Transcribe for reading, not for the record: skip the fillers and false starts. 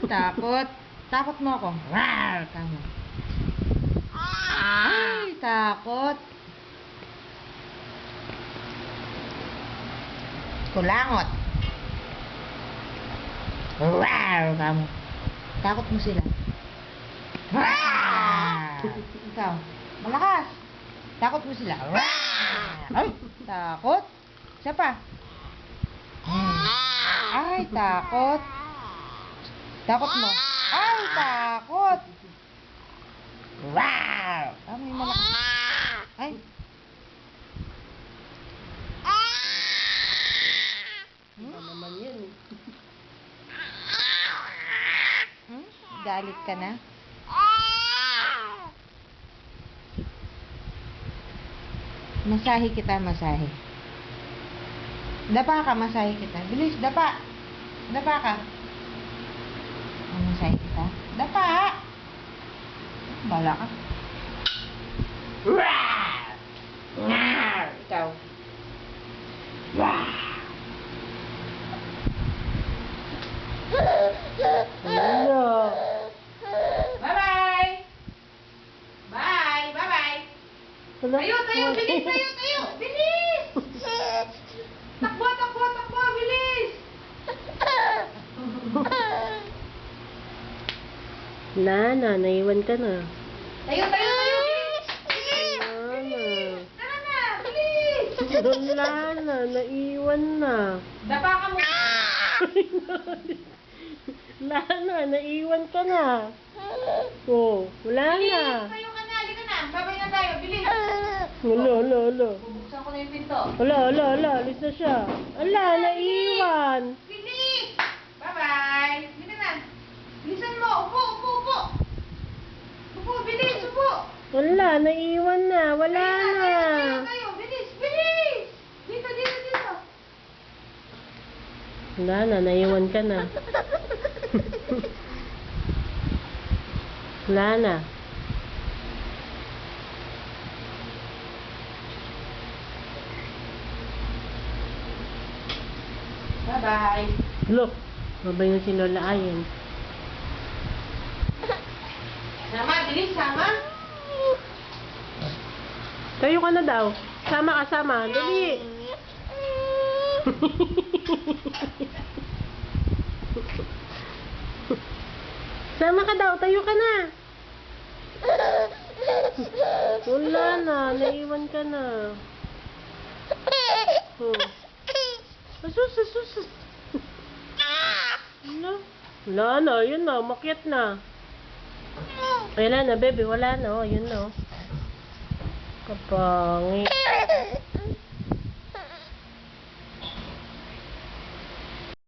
takot. Takot mo ako. Rawr! Tama. Ay, takot. Kulangot. Rawr! Tama. Takot mo sila. Rawr! Ikaw. Malakas. Takot mo sila. Rawr! Ay, takot. Isa pa. Ay, takot. Takot mo. Ay, takot. Wow! Tama yung malakas. Ay. Iba naman yan eh. Galit ka na? Masahe kita, masahe. Dapa ka, masahe kita. Bilis, dapa. Dapa ka. Masahe kita. Dapa! Bala ka. Ikaw. Ano? Bye-bye! Bye! Bye-bye! Tayo, tayo! Bilis! Tayo, tayo! Bilis! Takbo, takbo, takbo! Bilis! Lana, naiwan ka na. Tayo, tayo, tayo! Bilis! Bilis! Tara na! Bilis! Lana, naiwan na. Dapa ka mo! Lana, naiwan ka na. Oh, wala na. Bilis! Tayo ka na! Halika na! Babay na tayo! Bilis! Ulo. Bubuksan ko na yung pinto. Ala, alis na siya. Ala, naiwan. Bilis! Bye-bye! Halika na! Bilisan mo! Upo! Upo! Upo! Upo! Bilis! Upo! Wala, naiwan na. Wala Tayo na. tayo! Bilis! Bilis! Dito! Dito! Dito! Wala na, naiwan ka na. Wala na. Bye-bye! Look, mabay na si Lola Ayen. Sama! Bilis! Sama! Tayo ka na daw. Sama ka, sama. Dali. Sama ka daw. Tayo ka na. Wala na. Naiwan ka na. Asus. Wala na. Yun na. Makyat na. Wala na, baby. Wala na. Oh, yun na. Kapangit.